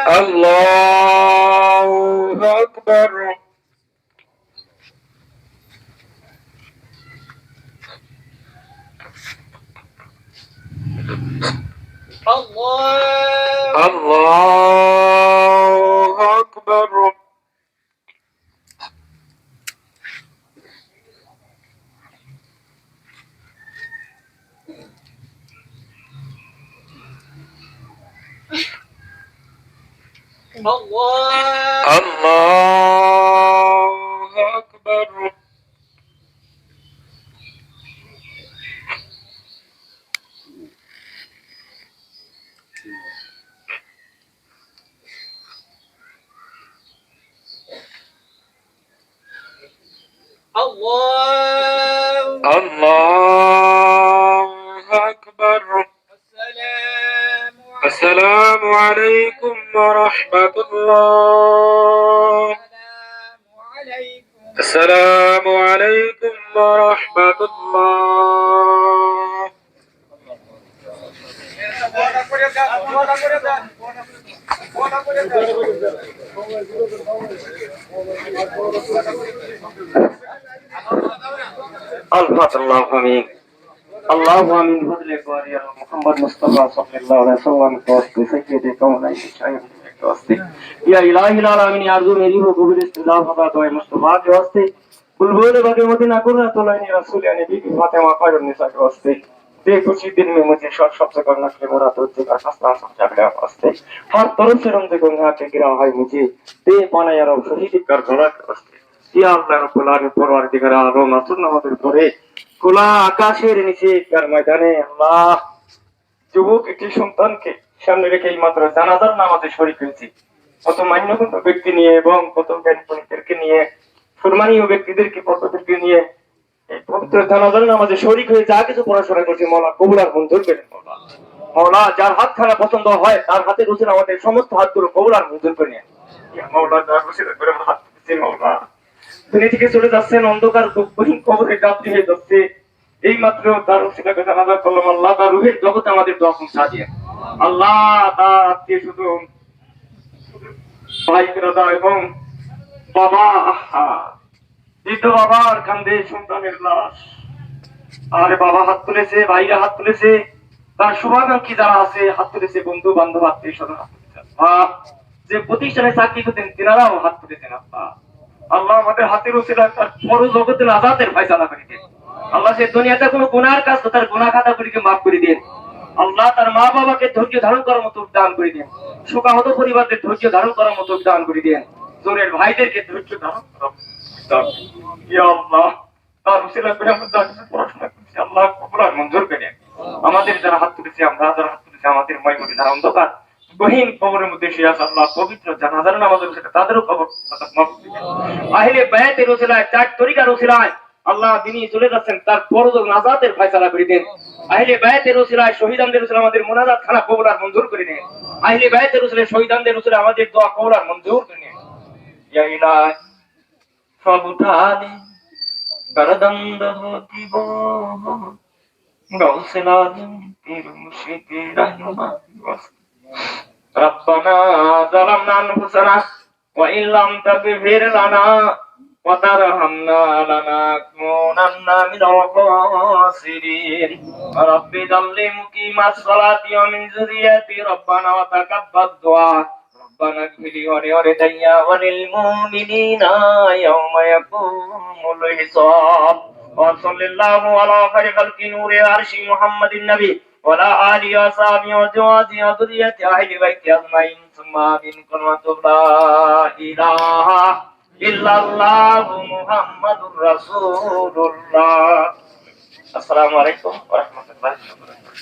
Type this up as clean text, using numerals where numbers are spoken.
الله أكبر. الله أكبر. الله أكبر. الله أكبر. السلام عليكم ورحمة الله. السلام عليكم ورحمة الله. الله آمين. الله آمين. فضلك واريا محمد مصطفى صلى الله عليه وسلم توسط سيد كونين شايف توسط يا إلهي العالمين يرجو मेरी हो कबूल इस्तिलाफ होता तो मुस्तफा के वास्ते बुलबुल बागे मदीना कुर्रा तो लाइन रसूल यानी बीबी फातिमा खैरुन निसा के वास्ते दे कुछ ही दिन में मुझे शॉट से करना के मुराद होती का खासा समझा गया वास्ते हर तरफ से रंग को यहाँ के गिरा है मुझे दे पाना यार शहीद कर धरा के वास्ते या अल्लाह रब्बुल आलमीन परवारदिगार आलम আসুন আমাদের পরে খোলা আকাশের নিচে কার ময়দানে আল্লাহ যুবক একটি সন্তানকে সামনে রেখে এই মাত্র জানাজার নামাজে শরীক হয়েছি কত মান্যগণ্য ব্যক্তি নিয়ে এবং কত জ্ঞানী পণ্ডিতদেরকে নিয়ে সম্মানীয় ব্যক্তিদেরকে পর্বদেরকে নিয়ে এই পবিত্র জানাজার নামাজে শরীক হয়ে যা কিছু পড়াশোনা করছি মওলা কবুল আর মঞ্জুর করেন মওলা। মওলা যার হাত খানা পছন্দ হয় তার হাতে রসিল আমাদের সমস্ত হাতগুলো কবুল আর মঞ্জুর করে নেন মওলা। যার রসিল করে হাত দিচ্ছি মওলা দুনিয়া থেকে চলে যাচ্ছেন অন্ধকার দুঃখহীন কবরে যাত্রী হয়ে যাচ্ছে এই মাত্র তার রসিলাকে জানাজা করলাম আল্লাহ তার রুহের জগতে আমাদের দোয়া পৌঁছা দিয়ে আল্লাহ তার আত্মীয় শুধু ভাই দাদা এবং বাবা বৃদ্ধ বাবার কান্দে সন্তানের লাশ আর বাবা হাত তুলেছে ভাইরা হাত তুলেছে তার শুভাকাঙ্ক্ষী যারা আছে হাত তুলেছে বন্ধু বান্ধব আত্মীয় স্বজন হাত তুলেছে যে প্রতিষ্ঠানে চাকরি করতেন তেনারাও হাত তুলেছেন আল্লাহ আমাদের হাতের উচিত তার বড় জগতে আজাদের ফয়সালা করে দেন আল্লাহ সে দুনিয়াতে কোনো গুনার কাজ তো তার গুনাহ খাতাগুলিকে মাফ করে দেন আল্লাহ তার মা বাবাকে ধৈর্য ধারণ করার মতো দান করে দেন শোকাহত পরিবারদের ধৈর্য ধারণ করার মতো দান করে দেন জোরের ভাইদেরকে ধৈর্য ধারণ করার ইয়া আল্লাহ তার উসিলা করে আমরা যা কিছু পড়াশোনা করছি আল্লাহ কবুল আর মঞ্জুর করে দেন আমাদের যারা হাত তুলেছে আমরা যারা হাত তুলেছে আমাদের ময়মুরি যারা অন্ধকার গহীন কবরের মধ্যে শুয়ে আছে আল্লাহ পবিত্র জানাজার নামাজের সাথে তাদেরও কবর মাফ করে দেন আহলে বায়াতের ওসিলায় চার তরিকার ওসিলায় আল্লাহ যিনি চলে যাচ্ছেন তার পরলোক নাজাতের ফয়সালা করে দেন আহলে বায়াতের ওসিলায় শহীদানদের ওসিলায় আমাদের মুনাজাত খানা কবুল আর মঞ্জুর করে দেন আহলে বায়াতের ওসিলায় শহীদানদের ওসিলায় আমাদের দোয়া কবুল আর মঞ্জুর করে দেন ইয়া ইলাহি সব উঠানে করদন্দ হতিব গাউসিল আজম পীর মুর্শিদ রহমান ربنا ظلمنا أنفسنا وإن لم تغفر لنا وترحمنا لنكونن من الخاسرين رب اجعل مقيم الصلاة ومن ذريتي ربنا وتقبل دعاء ربنا اغفر لي ولوالدي وللمؤمنين يوم يقوم الحساب وصلى الله على خير خلق نور عرش محمد النبي وعلى آله وصحبه وأزواجه وذريته أهل بيته أجمعين ثم آمين كلمة لا إله إلا الله محمد رسول الله. السلام عليكم ورحمة الله وبركاته.